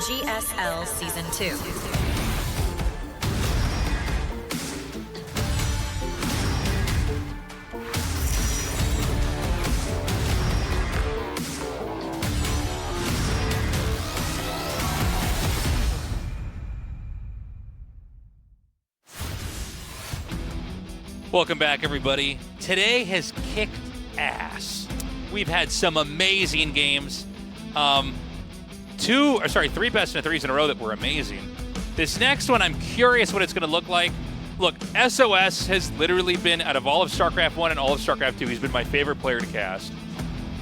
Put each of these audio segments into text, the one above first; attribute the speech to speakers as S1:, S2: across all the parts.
S1: GSL Season 2.
S2: Welcome back, everybody. Today has kicked ass. We've had some amazing games. Three best of threes in a row that were amazing. This next one, I'm curious what it's going to look like. Look, SOS has literally been, out of all of StarCraft 1 and all of StarCraft 2, he's been my favorite player to cast.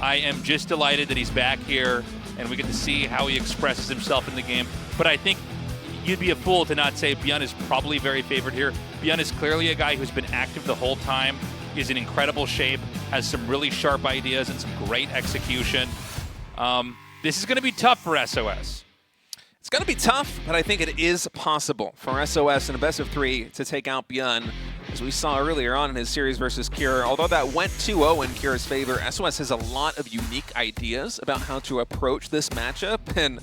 S2: I am just delighted that he's back here, and we get to see how he expresses himself in the game. But I think you'd be a fool to not say ByuN is probably very favored here. ByuN is clearly a guy who's been active the whole time, is in incredible shape, has some really sharp ideas and some great execution. This is going to be tough for SOS.
S3: It's going to be tough, but I think it is possible for SOS in a best of 3 to take out ByuN. As we saw earlier on in his series versus Cure, although that went 2-0 in Cure's favor, SOS has a lot of unique ideas about how to approach this matchup, and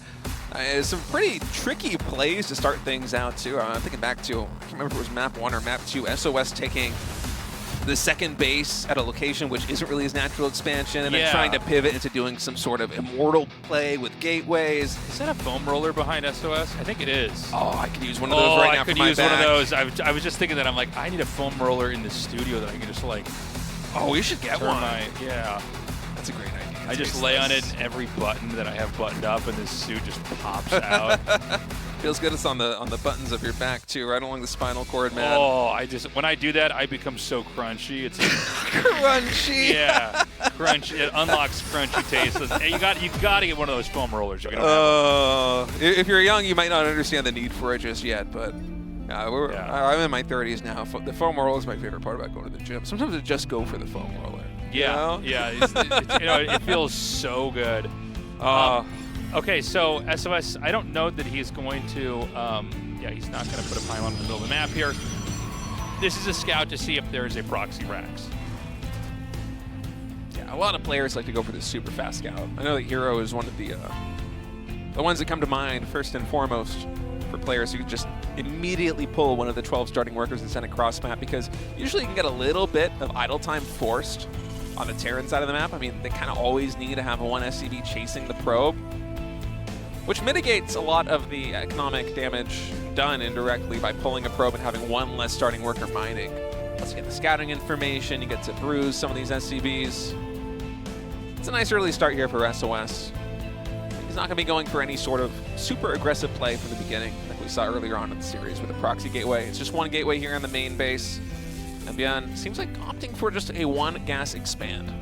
S3: some pretty tricky plays to start things out, too. I'm thinking back to, I can't remember if it was map 1 or map 2, SOS taking the second base at a location which isn't really his natural expansion, and then trying to pivot into doing some sort of immortal play with gateways.
S2: Is that a foam roller behind SOS? I think it is.
S3: Oh, I could use one of those right now for my back.
S2: I could use one of those. I was just thinking that. I'm like, I need a foam roller in the studio that I can just like.
S3: Oh, we should get one.
S2: Yeah.
S3: That's a great idea.
S2: I just lay on it, and every button that I have buttoned up, and this suit just pops out.
S3: Feels good. It's on the buttons of your back too, right along the spinal cord, man.
S2: Oh, when I do that, I become so crunchy. It's
S3: crunchy.
S2: Yeah, crunch. It unlocks crunchy taste. Hey, you got to get one of those foam rollers.
S3: If you're young, you might not understand the need for it just yet, but I'm in my 30s now. The foam roller is my favorite part about going to the gym. Sometimes I just go for the foam roller.
S2: Yeah,
S3: you know?
S2: Yeah. It feels so good. Okay, so SOS, I don't know that he's going to, he's not going to put a pylon in the middle of the map here. This is a scout to see if there is a proxy Rax.
S3: Yeah, a lot of players like to go for this super fast scout. I know that Hero is one of the ones that come to mind first and foremost for players who just immediately pull one of the 12 starting workers and send it cross map, because usually you can get a little bit of idle time forced on the Terran side of the map. I mean, they kind of always need to have one SCV chasing the probe, which mitigates a lot of the economic damage done indirectly by pulling a probe and having one less starting worker mining. Plus you get the scouting information, you get to bruise some of these SCVs. It's a nice early start here for SOS. He's not going to be going for any sort of super aggressive play from the beginning, like we saw earlier on in the series with the proxy gateway. It's just one gateway here on the main base. And ByuN seems like opting for just a one gas expand.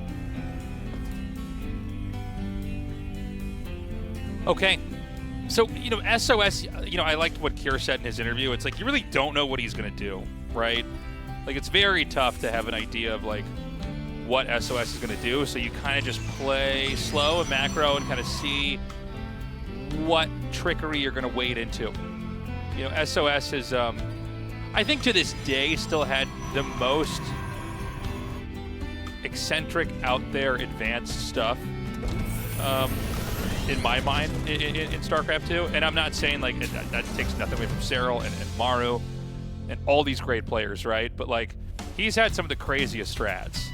S2: Okay. So, SOS, I liked what Kier said in his interview. It's like, you really don't know what he's going to do, right? Like, it's very tough to have an idea of, like, what SOS is going to do. So you kind of just play slow and macro and kind of see what trickery you're going to wade into. SOS is, I think to this day, still had the most eccentric, out there, advanced stuff. In my mind, in StarCraft 2, and I'm not saying like that takes nothing away from Cyril and Maru and all these great players, right? But like, he's had some of the craziest strats.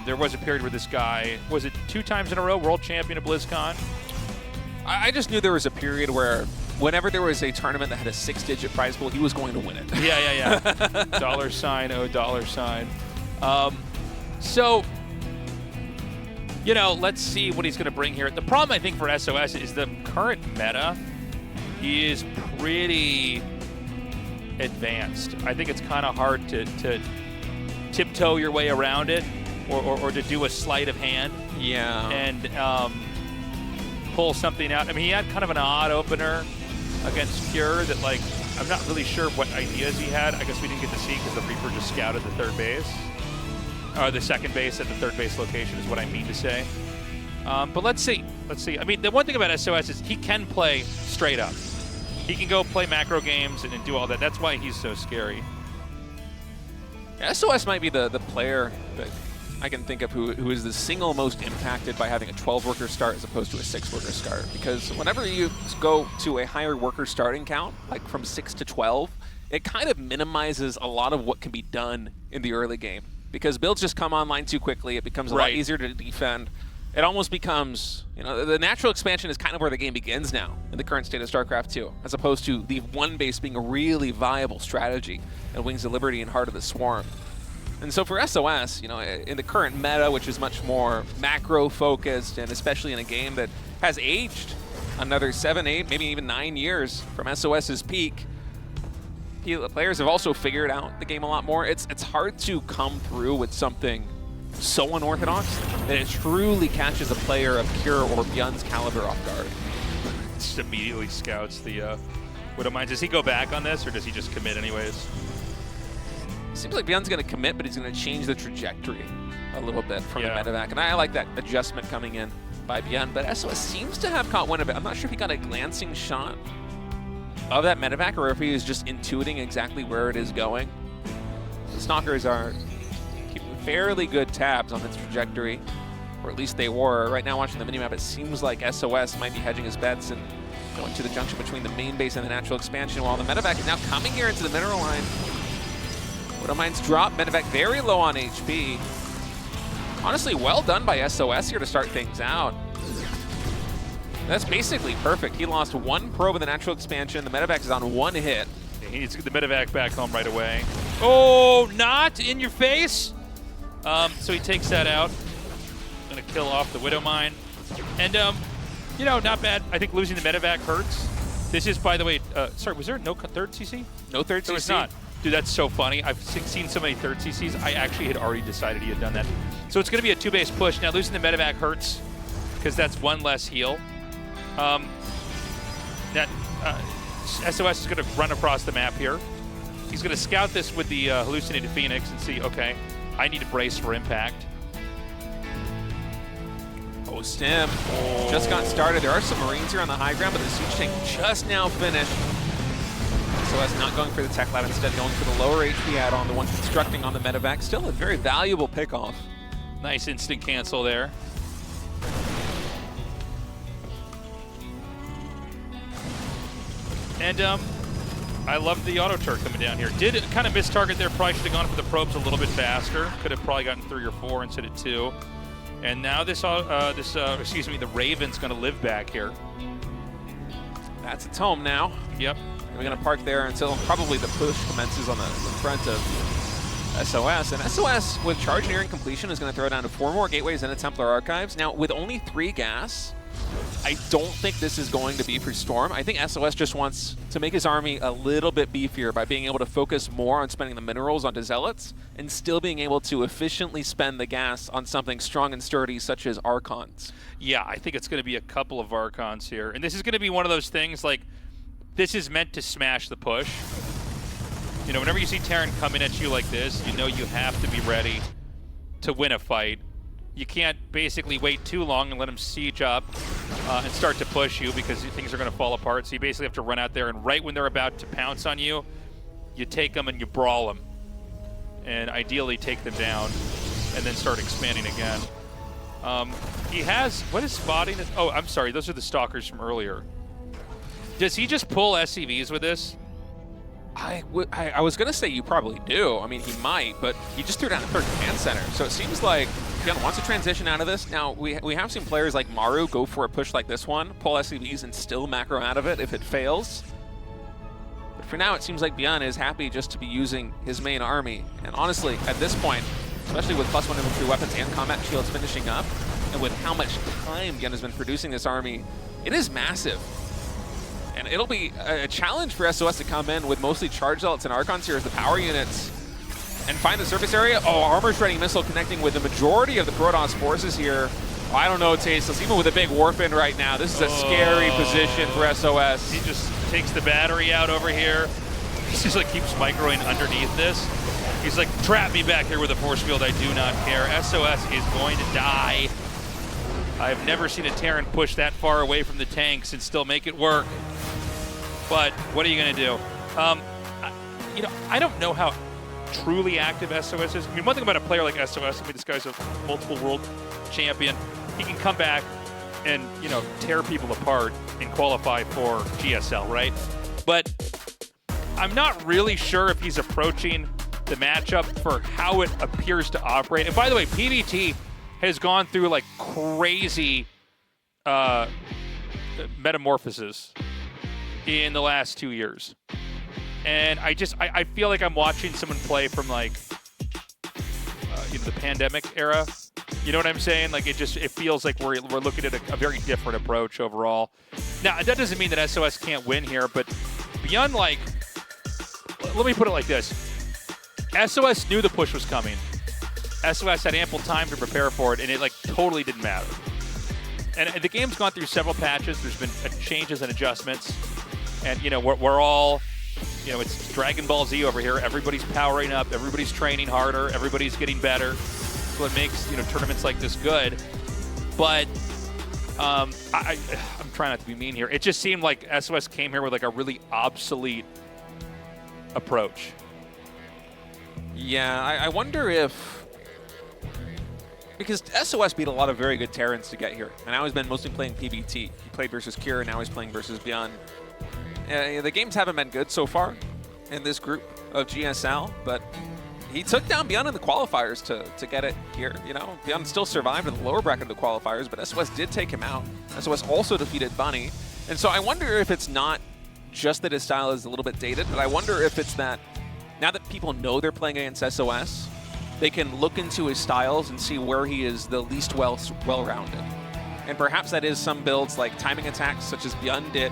S2: There was a period where this guy, was it 2 times in a row, world champion of BlizzCon?
S3: I just knew there was a period where whenever there was a tournament that had a 6-digit prize pool, he was going to win it.
S2: Yeah. $. So, let's see what he's going to bring here. The problem, I think, for SOS is the current meta is pretty advanced. I think it's kind of hard to tiptoe your way around it or to do a sleight of hand.
S3: Yeah.
S2: And pull something out. I mean, he had kind of an odd opener against Cure that, like, I'm not really sure what ideas he had. I guess we didn't get to see because the Reaper just scouted the third base. Or the second base at the third base location is what I mean to say. But let's see. I mean, the one thing about SOS is he can play straight up. He can go play macro games and do all that. That's why he's so scary.
S3: SOS might be the player that I can think of who is the single most impacted by having a 12-worker start as opposed to a 6-worker start. Because whenever you go to a higher worker starting count, like from 6 to 12, it kind of minimizes a lot of what can be done in the early game. Because builds just come online too quickly, it becomes a lot easier to defend. It almost becomes, you know, the natural expansion is kind of where the game begins now in the current state of StarCraft 2, as opposed to the one base being a really viable strategy in Wings of Liberty and Heart of the Swarm. And so for SOS, you know, in the current meta, which is much more macro-focused, and especially in a game that has aged another 7, 8, maybe even 9 years from SOS's peak, players have also figured out the game a lot more. It's hard to come through with something so unorthodox that it truly catches a player of Cure or ByuN's caliber off guard.
S2: Just immediately scouts the Widowmine. Does he go back on this, or does he just commit anyways?
S3: Seems like ByuN's going to commit, but he's going to change the trajectory a little bit from the medevac. And I like that adjustment coming in by ByuN, but SOS seems to have caught wind of it. I'm not sure if he got a glancing shot of that medevac or if he is just intuiting exactly where it is going. The Stalkers are keeping fairly good tabs on its trajectory, or at least they were. Right now, watching the minimap, it seems like SOS might be hedging his bets and going to the junction between the main base and the natural expansion, while the medevac is now coming here into the mineral line. Widowmine's drop, medevac very low on HP. Honestly, well done by SOS here to start things out. That's basically perfect. He lost 1 probe in the natural expansion. The medevac is on 1 hit.
S2: Yeah, he needs to get the medevac back home right away. Oh, not in your face! So he takes that out. Gonna kill off the Widowmine. And, you know, not bad. I think losing the medevac hurts. This is, by the way, sorry, was there no third CC?
S3: No third CC?
S2: There was not. Dude, that's so funny. I've seen so many third CCs. I actually had already decided he had done that. So it's going to be a 2-base push. Now, losing the medevac hurts because that's 1 less heal. SOS is going to run across the map here. He's going to scout this with the hallucinated Phoenix and see, okay, I need to brace for impact.
S3: Oh, Stim just got started. There are some Marines here on the high ground, but the siege tank just now finished. SOS not going for the tech lab, instead going for the lower HP add-on, the one constructing on the medevac. Still a very valuable pickoff.
S2: Nice instant cancel there. And I love the auto turret coming down here. Did kind of miss target there. Probably should have gone for the probes a little bit faster. Could have probably gotten 3 or 4 instead of 2. And now the Raven's going to live back here.
S3: That's its home now.
S2: Yep.
S3: We're going to park there until probably the push commences on the front of SOS. And SOS, with charge nearing completion, is going to throw down to 4 more gateways and a Templar Archives. Now, with only 3 gas, I don't think this is going to be for Storm. I think SOS just wants to make his army a little bit beefier by being able to focus more on spending the minerals onto Zealots and still being able to efficiently spend the gas on something strong and sturdy such as Archons.
S2: Yeah, I think it's going to be a couple of Archons here. And this is going to be one of those things like, this is meant to smash the push. You know, whenever you see Terran coming at you like this, you know you have to be ready to win a fight. You can't basically wait too long and let them siege up and start to push you, because things are going to fall apart. So you basically have to run out there, and right when they're about to pounce on you, you take them and you brawl them. And ideally take them down and then start expanding again. He has, what is spotting? Oh, I'm sorry, those are the Stalkers from earlier. Does he just pull SCVs with this?
S3: I was going to say you probably do. I mean, he might, but he just threw down a 3rd command center. So it seems like ByuN wants to transition out of this. Now, we have seen players like Maru go for a push like this one, pull SCVs and still macro out of it if it fails. But for now, it seems like ByuN is happy just to be using his main army. And honestly, at this point, especially with +1 infantry weapons and combat shields finishing up, and with how much time ByuN has been producing this army, it is massive. And it'll be a challenge for SOS to come in with mostly charge zealots and Archons here as the power units and find the surface area. Oh, armor shredding missile connecting with the majority of the Protoss forces here. Oh, I don't know, Tasteless. Even with a big Warfin right now, this is a scary position for SOS.
S2: He just takes the battery out over here. He just like keeps microing underneath this. He's like, trap me back here with a force field. I do not care. SOS is going to die. I've never seen a Terran push that far away from the tanks and still make it work. But what are you going to do? You know, I don't know how truly active SOSs. I mean, one thing about a player like SOS, I mean, this guy's a multiple world champion. He can come back and, you know, tear people apart and qualify for GSL, right? But I'm not really sure if he's approaching the matchup for how it appears to operate. And by the way, PBT has gone through like crazy metamorphoses in the last 2 years. And I feel like I'm watching someone play from like you know, the pandemic era. You know what I'm saying? Like it feels like we're looking at a very different approach overall. Now that doesn't mean that SOS can't win here, but ByuN, like, let me put it like this: SOS knew the push was coming. SOS had ample time to prepare for it, and it like totally didn't matter. And the game's gone through several patches. There's been changes and adjustments, and you know we're all, you know, it's Dragon Ball Z over here. Everybody's powering up. Everybody's training harder. Everybody's getting better. That's what makes, you know, tournaments like this good. But I'm trying not to be mean here. It just seemed like SOS came here with like a really obsolete approach.
S3: Yeah, I wonder if, because SOS beat a lot of very good Terrans to get here, and now he's been mostly playing PBT. He played versus Kira, now he's playing versus ByuN. The games haven't been good so far in this group of GSL, but he took down ByuN in the qualifiers to get it here. You know, ByuN still survived in the lower bracket of the qualifiers, but SOS did take him out. SOS also defeated Bunny, and so I wonder if it's not just that his style is a little bit dated, but I wonder if it's that now that people know they're playing against SOS, they can look into his styles and see where he is the least well-rounded. And perhaps that is some builds like timing attacks, such as ByuN did,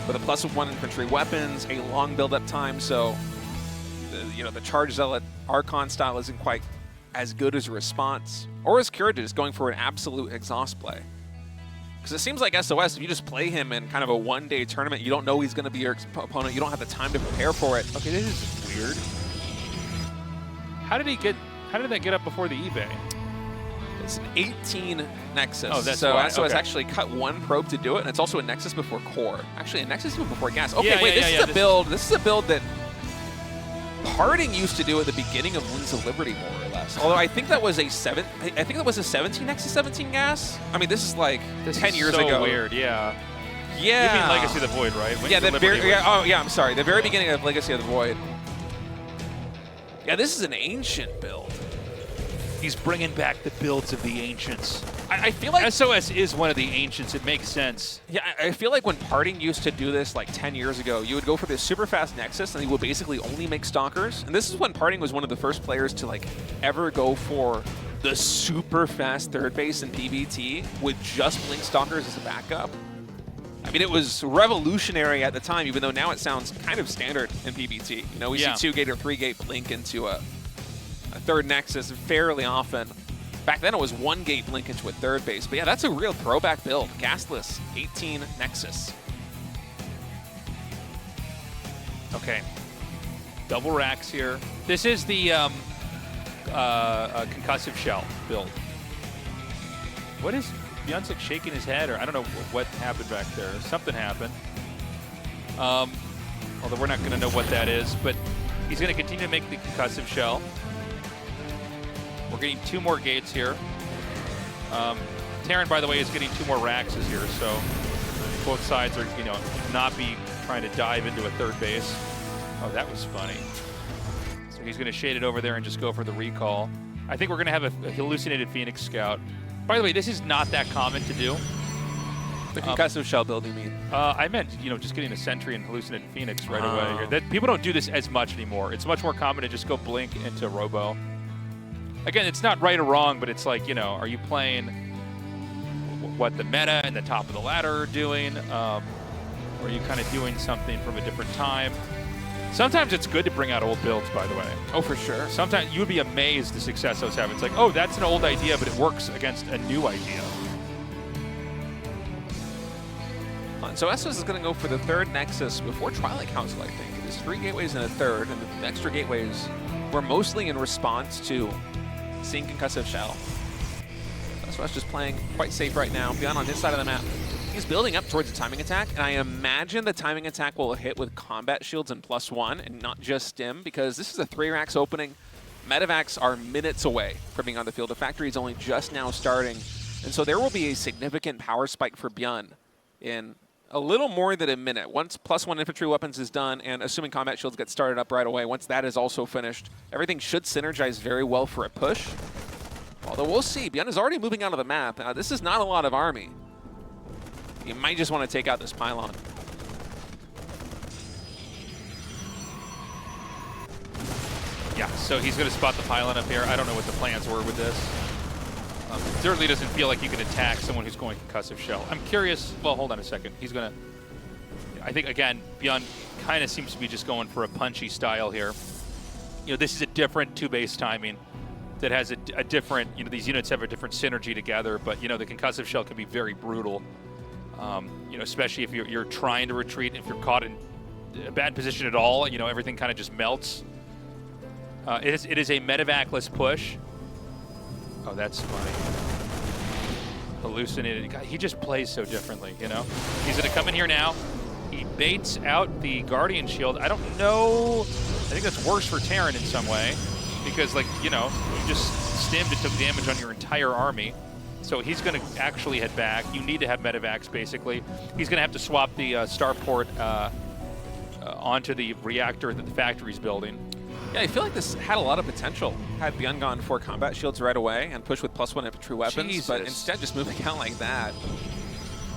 S3: with a +1 infantry weapons, a long build-up time, so the Charge Zealot Archon style isn't quite as good as a response. Or as Kira just going for an absolute exhaust play. Because it seems like SOS, if you just play him in kind of a one-day tournament, you don't know he's going to be your opponent, you don't have the time to prepare for it.
S2: Okay, this is weird. How did that get up before the eBay?
S3: It's an 18 Nexus.
S2: Oh, that's
S3: so
S2: why.
S3: SOS
S2: Okay.
S3: actually cut one probe to do it, and it's also a Nexus before core. Actually, a Nexus even before gas. Okay,
S2: Yeah,
S3: wait,
S2: yeah,
S3: this
S2: yeah,
S3: is a build. This is a build that Parting used to do at the beginning of Wings of Liberty, more or less. Although I think that was a 17 Nexus 17 gas. I mean, this is like 10 years
S2: so
S3: ago.
S2: Weird, yeah.
S3: Yeah.
S2: You mean Legacy of the Void, right? Wings
S3: Yeah,
S2: of
S3: the
S2: Liberty
S3: very.
S2: was-
S3: Oh, yeah. I'm sorry. The very beginning of Legacy of the Void. Yeah, this is an ancient build.
S2: He's bringing back the builds of the ancients.
S3: I feel like
S2: SOS is one of the ancients. It makes sense.
S3: Yeah, I feel like when Parting used to do this like 10 years ago, you would go for this super fast Nexus and he would basically only make Stalkers. And this is when Parting was one of the first players to like ever go for the super fast third base in PBT with just Blink Stalkers as a backup. I mean, it was revolutionary at the time, even though now it sounds kind of standard in PBT. You know, we see 2-gate or 3-gate Blink into a third Nexus fairly often. Back then it was 1-gate Blink into a third base. But yeah, that's a real throwback build. Gasless, 18 Nexus.
S2: Okay. Double racks here. This is the concussive shell build. What is ByuN's like shaking his head, or I don't know what happened back there. Something happened. Although we're not going to know what that is, but he's going to continue to make the concussive shell. We're getting 2 more gates here. Terran, by the way, is getting 2 more racks here, so both sides are, not be trying to dive into a third base. Oh, that was funny. So he's going to shade it over there and just go for the recall. I think we're going to have a hallucinated Phoenix Scout. By the way, this is not that common to do.
S3: The concussive shell build, you mean?
S2: I meant, just getting a Sentry and hallucinated Phoenix right away. That people don't do this as much anymore. It's much more common to just go Blink into Robo. Again, it's not right or wrong, but it's like, are you playing what the meta and the top of the ladder are doing? Or are you kind of doing something from a different time? Sometimes it's good to bring out old builds, by the way.
S3: Oh, for sure.
S2: Sometimes you would be amazed the success those have. It's like, oh, that's an old idea, but it works against a new idea.
S3: So SOS is going to go for the third Nexus before Twilight Council, I think. There's 3 gateways and a third, and the extra gateways were mostly in response to seeing concussive shell. SOS just playing quite safe right now. ByuN on his side of the map, He's building up towards the timing attack, and I imagine the timing attack will hit with combat shields and +1 and not just stim, because this is a 3 racks opening. Medevacs are minutes away from being on the field. The factory is only just now starting, and so there will be a significant power spike for ByuN in a little more than a minute. Once +1 infantry weapons is done, and assuming combat shields get started up right away, once that is also finished, everything should synergize very well for a push. Although we'll see, ByuN is already moving out of the map. This is not a lot of army. You might just want to take out this pylon.
S2: Yeah, so he's going to spot the pylon up here. I don't know what the plans were with this. Certainly doesn't feel like you can attack someone who's going concussive shell. I'm curious. Well, hold on a second. He's going to... I think, again, ByuN kind of seems to be just going for a punchy style here. You know, this is a different 2-base timing that has a different... You know, these units have a different synergy together, but, you know, the concussive shell can be very brutal. You know, especially if you're trying to retreat, if you're caught in a bad position at all, you know, everything kind of just melts. It is a medevacless push. Oh, that's funny. Hallucinated. God, he just plays so differently, you know? He's going to come in here now. He baits out the Guardian Shield. I don't know. I think that's worse for Terran in some way because, like, you know, you just stimmed and took damage on your entire army. So he's going to actually head back. You need to have medevacs, basically. He's going to have to swap the starport onto the reactor that the factory's building.
S3: Yeah, I feel like this had a lot of potential. Had ByuN gone for combat shields right away and push with +1 infantry weapons,
S2: Jesus.
S3: but instead just moving out like that.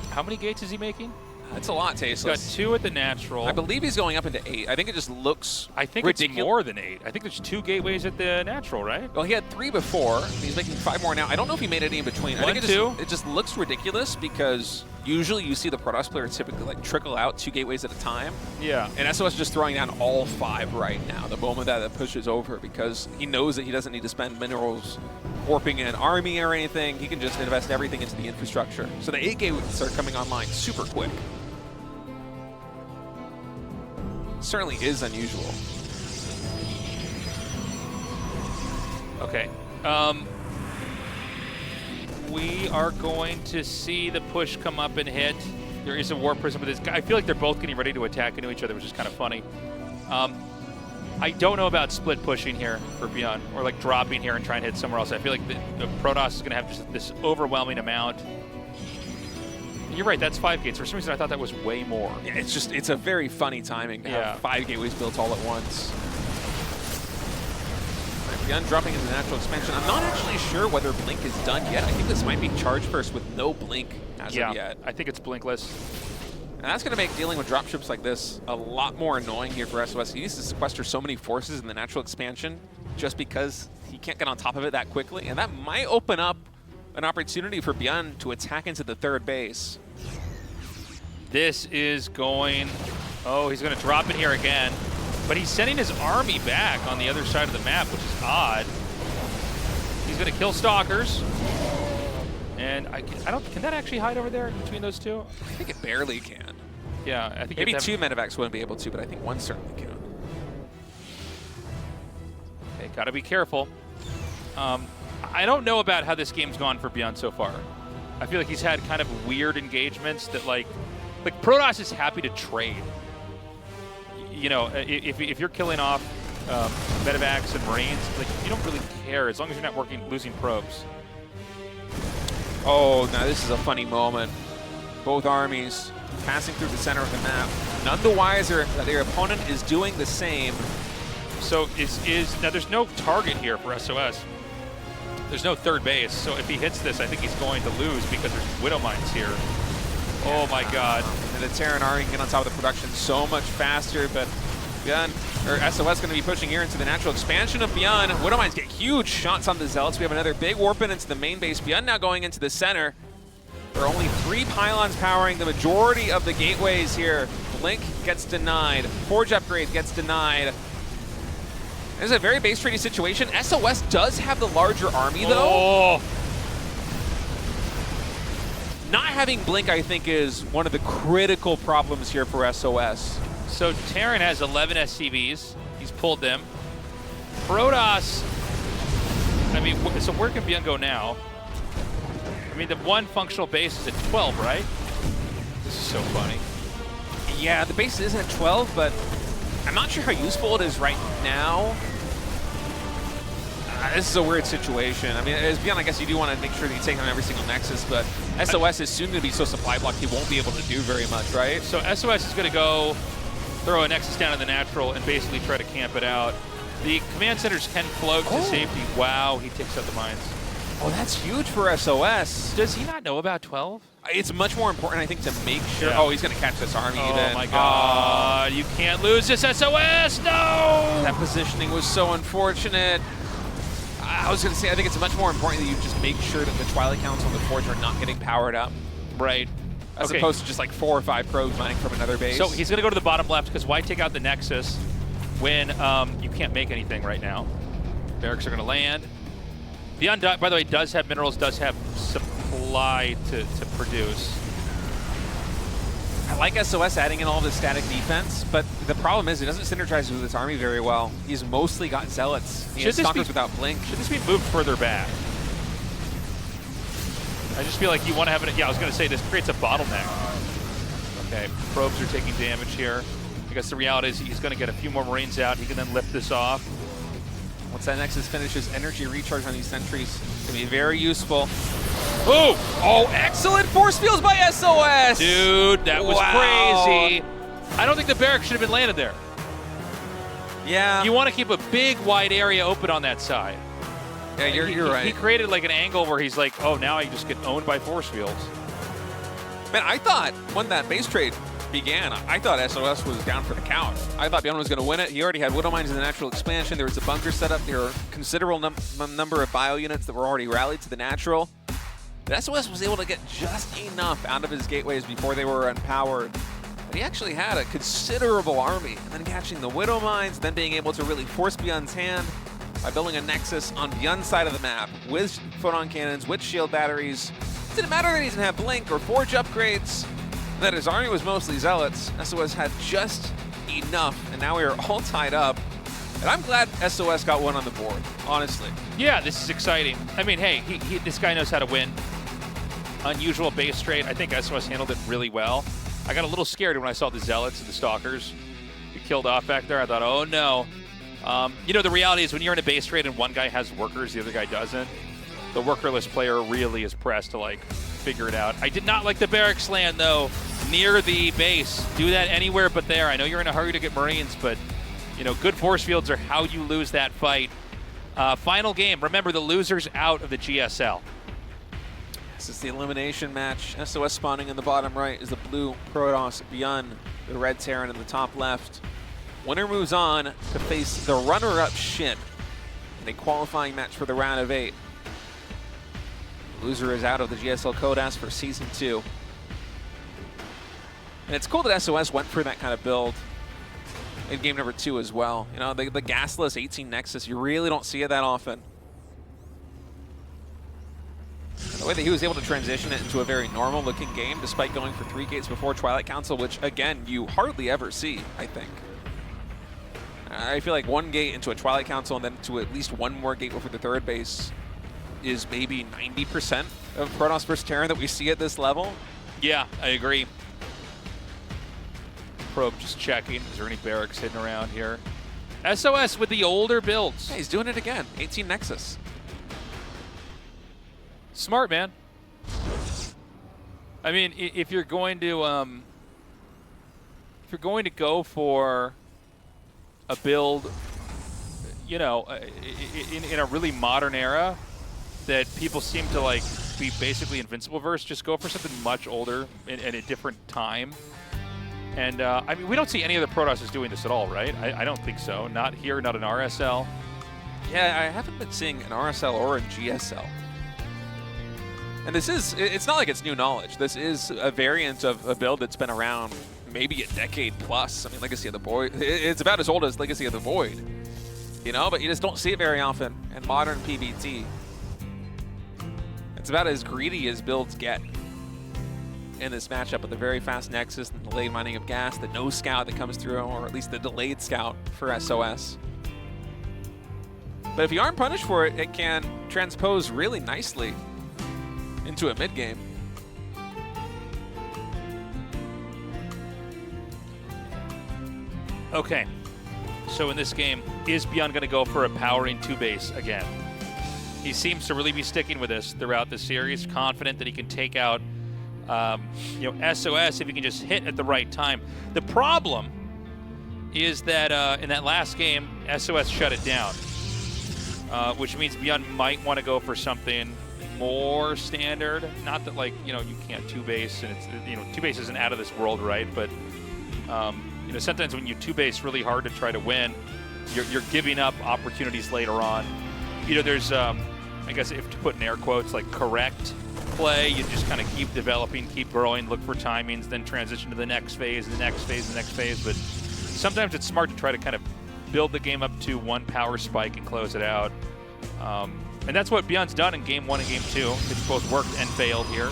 S2: How many gates is he making?
S3: That's a lot, Tasteless.
S2: He's got 2 at the natural.
S3: I believe he's going up into 8. I think it just looks ridiculous.
S2: It's more than 8. I think there's 2 gateways at the natural, right?
S3: Well, he had 3 before. He's making 5 more now. I don't know if he made any in between. I think it just looks ridiculous because usually you see the Protoss players typically like trickle out 2 gateways at a time.
S2: Yeah.
S3: And SOS just throwing down all 5 right now, the moment that it pushes over, because he knows that he doesn't need to spend minerals warping an army or anything. He can just invest everything into the infrastructure. So the 8 gateways are coming online super quick. Certainly is unusual.
S2: Okay. We are going to see the push come up and hit. There is a warp prism with this guy. I feel like they're both getting ready to attack into each other, which is kind of funny. I don't know about split pushing here for ByuN, or like dropping here and trying to hit somewhere else. I feel like the Protoss is going to have just this overwhelming amount. You're right, that's 5 gates. For some reason, I thought that was way more.
S3: Yeah, it's a very funny timing to have 5 gateways built all at once. ByuN dropping into the natural expansion. I'm not actually sure whether Blink is done yet. I think this might be charge first with no Blink as of yet.
S2: I think it's Blinkless.
S3: And that's going to make dealing with dropships like this a lot more annoying here for SOS. He needs to sequester so many forces in the natural expansion just because he can't get on top of it that quickly. And that might open up an opportunity for ByuN to attack into the 3rd base.
S2: This is going... Oh, he's going to drop in here again. But he's sending his army back on the other side of the map, which is odd. He's going to kill Stalkers. And I don't... Can that actually hide over there between those 2?
S3: I think it barely can.
S2: Yeah, I think...
S3: Maybe 2 medevacs wouldn't be able to, but I think 1 certainly can.
S2: Okay, gotta be careful. I don't know about how this game's gone for ByuN so far. I feel like he's had kind of weird engagements that like Protoss is happy to trade. You know, if you're killing off medevacs and Marines, like you don't really care as long as you're not losing probes.
S3: Oh, now this is a funny moment. Both armies passing through the center of the map. None the wiser that their opponent is doing the same.
S2: So now there's no target here for SOS. There's no 3rd base, so if he hits this, I think he's going to lose because there's Widow Mines here. Oh my God.
S3: And the Terran army can get on top of the production so much faster, but SOS going to be pushing here into the natural expansion of ByuN. Widow Mines get huge shots on the Zealots. We have another big warp in into the main base. ByuN now going into the center. There are only 3 pylons powering the majority of the gateways here. Blink gets denied. Forge upgrade gets denied. This is a very base trading situation. SOS does have the larger army, though. Not having Blink, I think, is one of the critical problems here for SOS.
S2: So Terran has 11 SCVs. He's pulled them. Protoss, I mean, so where can ByuN go now? I mean, the 1 functional base is at 12, right? so funny.
S3: Yeah, the base isn't at 12, but I'm not sure how useful it is right now. This is a weird situation. I mean, as ByuN, I guess you do want to make sure that you take on every single Nexus, but SOS is soon going to be so supply blocked he won't be able to do very much, right?
S2: So SOS is going to go throw a Nexus down in the natural and basically try to camp it out. The command centers can float to safety. Wow, he takes out the mines.
S3: Oh, that's huge for SOS.
S2: Does he not know about 12?
S3: It's much more important, I think, to make sure.
S2: Yeah.
S3: Oh, he's going to catch this army.
S2: Oh my God! You can't lose this SOS. No!
S3: That positioning was so unfortunate. I was going to say, I think it's much more important that you just make sure that the Twilight Council and the Forge are not getting powered up.
S2: Right.
S3: As opposed to just like 4 or 5 probes mining from another base.
S2: So he's going to go to the bottom left because why take out the Nexus when you can't make anything right now? Barracks are going to land. ByuN, by the way, does have minerals, does have supply to produce.
S3: I like SOS adding in all the static defense, but the problem is it doesn't synergize with his army very well. He's mostly got Zealots. He has Stalkers without Blink.
S2: Should this be moved further back? I just feel like you want to have it. Yeah, I was going to say this creates a bottleneck. Okay, probes are taking damage here. I guess the reality is he's going to get a few more Marines out. He can then lift this off.
S3: Once that Nexus finishes, energy recharge on these sentries can be very useful.
S2: Ooh!
S3: Oh, excellent force fields by SOS!
S2: Dude, that was crazy. I don't think the barracks should have been landed there.
S3: Yeah.
S2: You want to keep a big, wide area open on that side.
S3: Yeah, you're right.
S2: He created like an angle where he's like, oh, now I just get owned by force fields.
S3: Man, I thought when that base trade began, I thought SOS was down for the count. I thought ByuN was going to win it. He already had Widow Mines in the natural expansion. There was a bunker set up. There were a considerable number of bio units that were already rallied to the natural. But SOS was able to get just enough out of his gateways before they were unpowered. But he actually had a considerable army. And then catching the Widow Mines, then being able to really force ByuN's hand by building a Nexus on ByuN's side of the map with photon cannons, with shield batteries. It didn't matter that he didn't have Blink or Forge upgrades, that his army was mostly Zealots. SOS had just enough, and now we are all tied up. And I'm glad SOS got one on the board, honestly.
S2: Yeah, this is exciting. I mean, hey, this guy knows how to win. Unusual base trade. I think SOS handled it really well. I got a little scared when I saw the Zealots and the Stalkers get killed off back there. I thought, oh no. You know, the reality is when you're in a base trade and one guy has workers, the other guy doesn't, the workerless player really is pressed to like figure it out. I did not like the barracks land though, near the base. Do that anywhere but there. I know you're in a hurry to get Marines, but you know, good force fields are how you lose that fight. Final game. Remember, the loser's out of the GSL.
S3: This is the elimination match. SOS spawning in the bottom right is the blue Protoss ByuN, the red Terran in the top left. Winner moves on to face the runner-up SHIN in a qualifying match for the round of 8. Loser is out of the GSL Codas for Season 2. And it's cool that SOS went for that kind of build in game number 2 as well. You know, the gasless 18 Nexus, you really don't see it that often. The way that he was able to transition it into a very normal looking game despite going for 3 gates before Twilight Council, which again, you hardly ever see, I think. I feel like 1 gate into a Twilight Council and then to at least 1 more gate before the 3rd base is maybe 90% of Protoss versus Terran that we see at this level.
S2: Yeah, I agree. Probe just checking. Is there any barracks hidden around here? SOS with the older builds.
S3: Yeah, he's doing it again. 18 Nexus.
S2: Smart, man. I mean, if you're going to go for a build, you know, in a really modern era that people seem to like be basically invincible versus, just go for something much older in a different time. And I mean, we don't see any of the Protosses doing this at all, right? I don't think so. Not here, not in RSL.
S3: Yeah, I haven't been seeing an RSL or a GSL. And this is, it's not like it's new knowledge. This is a variant of a build that's been around maybe a decade plus. I mean, Legacy of the Void, it's about as old as Legacy of the Void. You know, but you just don't see it very often in modern PvT. It's about as greedy as builds get in this matchup with the very fast Nexus and delayed mining of gas, the no scout that comes through, or at least the delayed scout for SOS. But if you aren't punished for it, it can transpose really nicely into a mid game.
S2: Okay, so in this game, is ByuN going to go for a powering 2-base again? He seems to really be sticking with this throughout the series, confident that he can take out SOS if he can just hit at the right time. The problem is that in that last game, SOS shut it down, which means ByuN might want to go for something more standard. Not that you can't 2-base, and it's 2-base isn't out of this world, right? But sometimes when you 2-base really hard to try to win, you're giving up opportunities later on. There's I guess if to put in air quotes, like correct play, you just kind of keep developing, keep growing, look for timings, then transition to the next phase, the next phase, the next phase. But sometimes it's smart to try to kind of build the game up to one power spike and close it out. And that's what ByuN's done in Game 1 and Game 2. It's both worked and failed here.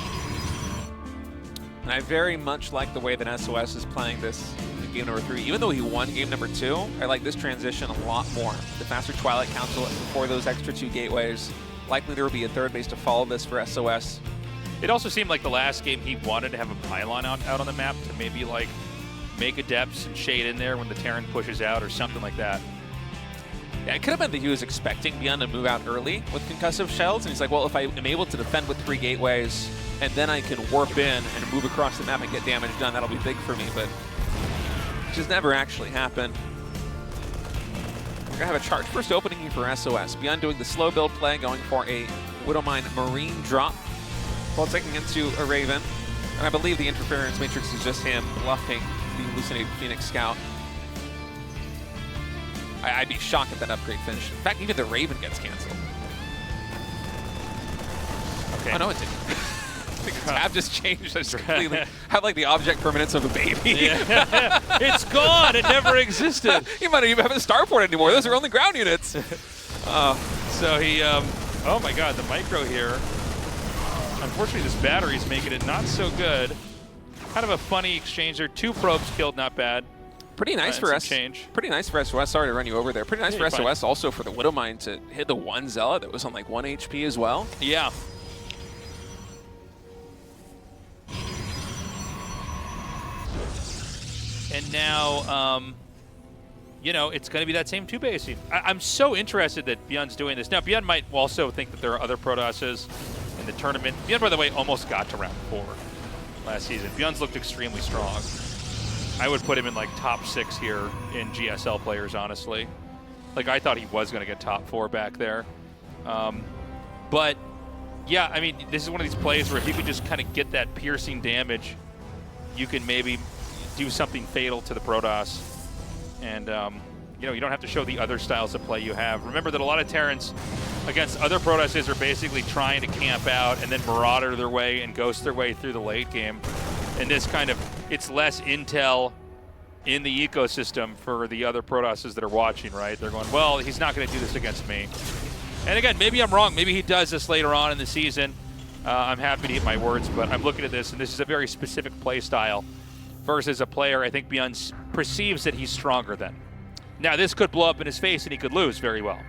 S3: And I very much like the way that SOS is playing this in Game number 3. Even though he won Game number 2, I like this transition a lot more. The faster Twilight Council before those extra 2 gateways. Likely there will be a 3rd base to follow this for SOS.
S2: It also seemed like the last game he wanted to have a pylon out on the map to maybe make adepts and shade in there when the Terran pushes out or something like that.
S3: Yeah, it could have been that he was expecting ByuN to move out early with concussive shells, and he's like, well, if I am able to defend with 3 gateways, and then I can warp in and move across the map and get damage done, that'll be big for me, but it just never actually happened. We're going to have a charge first opening here for SOS. ByuN doing the slow build play, going for a Widowmine Marine drop while taking into a Raven. And I believe the interference matrix is just him bluffing the Hallucinated Phoenix Scout. I'd be shocked if that upgrade finished. In fact, even the Raven gets canceled.
S2: Okay.
S3: Oh, no, it didn't. The tab just changed. I just completely have the object permanence of a baby.
S2: Yeah. It's gone. It never existed.
S3: You might not even have a starport anymore. Those are only ground units.
S2: So he, oh my god, the micro here. Unfortunately, this battery's making it not so good. Kind of a funny exchange there. 2 probes killed, not bad.
S3: Pretty nice for us. Pretty nice for SOS. Sorry to run you over there. Pretty nice for SOS also for the Widowmine to hit the 1 Zealot that was on 1 HP as well.
S2: Yeah. And now, it's going to be that same 2-basing. I'm so interested that ByuN's doing this. Now, ByuN might also think that there are other Protosses in the tournament. ByuN, by the way, almost got to round 4 last season. ByuN's looked extremely strong. I would put him in top 6 here in GSL players, honestly. I thought he was going to get top 4 back there. But, yeah, I mean, this is one of these plays where if you could just kind of get that piercing damage, you can maybe do something fatal to the Protoss. And, you don't have to show the other styles of play you have. Remember that a lot of Terrans against other Protosses are basically trying to camp out and then marauder their way and ghost their way through the late game. And this it's less intel in the ecosystem for the other Protosses that are watching, right? They're going, well, he's not going to do this against me. And again, maybe I'm wrong. Maybe he does this later on in the season. I'm happy to eat my words, but I'm looking at this, and this is a very specific play style versus a player I think ByuN perceives that he's stronger than. Now, this could blow up in his face, and he could lose very well.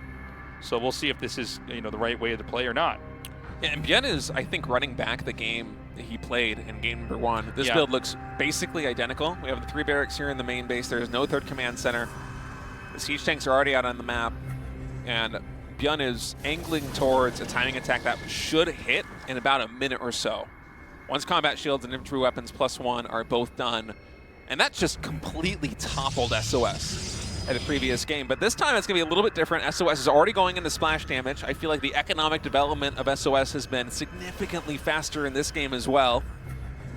S2: So we'll see if this is the right way to play or not.
S3: Yeah, and ByuN is, I think, running back the game that he played in Game number 1. This build looks basically identical. We have the 3 barracks here in the main base. There's no 3rd command center. The siege tanks are already out on the map, and ByuN is angling towards a timing attack that should hit in about a minute or so. Once combat shields and infantry weapons +1 are both done, and that just completely toppled SOS at the previous game. But this time it's going to be a little bit different. SOS is already going into splash damage. I feel like the economic development of SOS has been significantly faster in this game as well.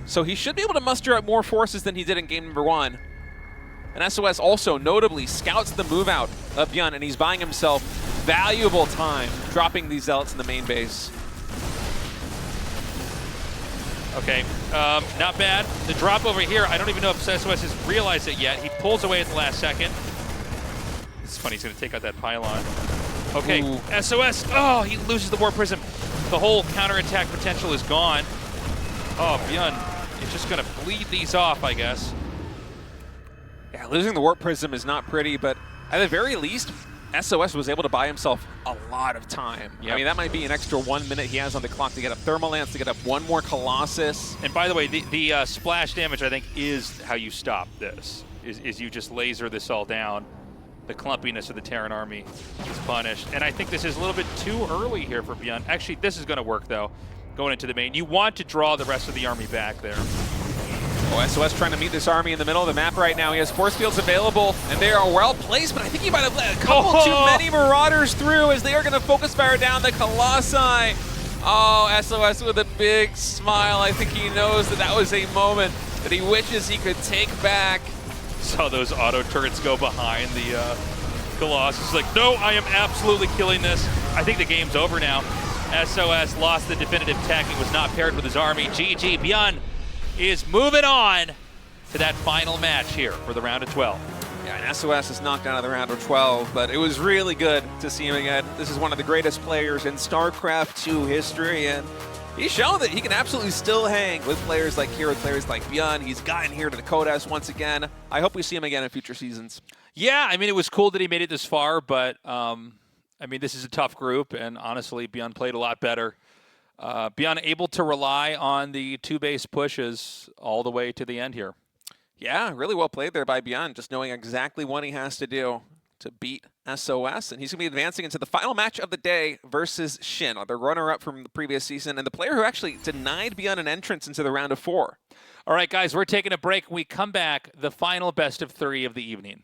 S3: So he should be able to muster up more forces than he did in Game number 1. And SOS also notably scouts the move out of ByuN, and he's buying himself valuable time dropping these Zealots in the main base.
S2: Okay, not bad. The drop over here, I don't even know if SOS has realized it yet. He pulls away at the last second. It's funny, he's going to take out that pylon. Okay, ooh. SOS, oh, he loses the Warp Prism. The whole counterattack potential is gone. Oh, ByuN is just going to bleed these off, I guess.
S3: Yeah, losing the Warp Prism is not pretty, but at the very least, SOS was able to buy himself a lot of time. Yep. I mean, that might be an extra 1 minute he has on the clock to get up Thermal Lance, to get up 1 more Colossus.
S2: And by the way, the splash damage, I think, is how you stop this. is you just laser this all down. The clumpiness of the Terran army is punished. And I think this is a little bit too early here for ByuN. Actually, this is going to work, though, going into the main. You want to draw the rest of the army back there.
S3: Oh, SOS trying to meet this army in the middle of the map right now. He has force fields available, and they are well placed, but I think he might have let a couple too many Marauders through as they are going to focus fire down the Colossi. Oh, SOS with a big smile. I think he knows that that was a moment that he wishes he could take back.
S2: Saw those auto turrets go behind the Colossus. Like, no, I am absolutely killing this. I think the game's over now. SOS lost the definitive tech. He was not paired with his army. GG. ByuN is moving on to that final match here for the round of 12.
S3: Yeah, and SOS is knocked out of the round of 12, but it was really good to see him again. This is one of the greatest players in StarCraft 2 history, and he's shown that he can absolutely still hang with players like here, with players like ByuN. He's gotten here to the Codas once again. I hope we see him again in future seasons.
S2: Yeah, I mean, it was cool that he made it this far, but I mean, this is a tough group, and honestly, ByuN played a lot better. ByuN able to rely on the 2-base pushes all the way to the end here.
S3: Yeah, really well played there by ByuN, just knowing exactly what he has to do to beat SOS, and he's going to be advancing into the final match of the day versus SHIN, the runner-up from the previous season, and the player who actually denied ByuN an entrance into the round of 4.
S2: All right, guys, we're taking a break. When we come back, the final best of 3 of the evening.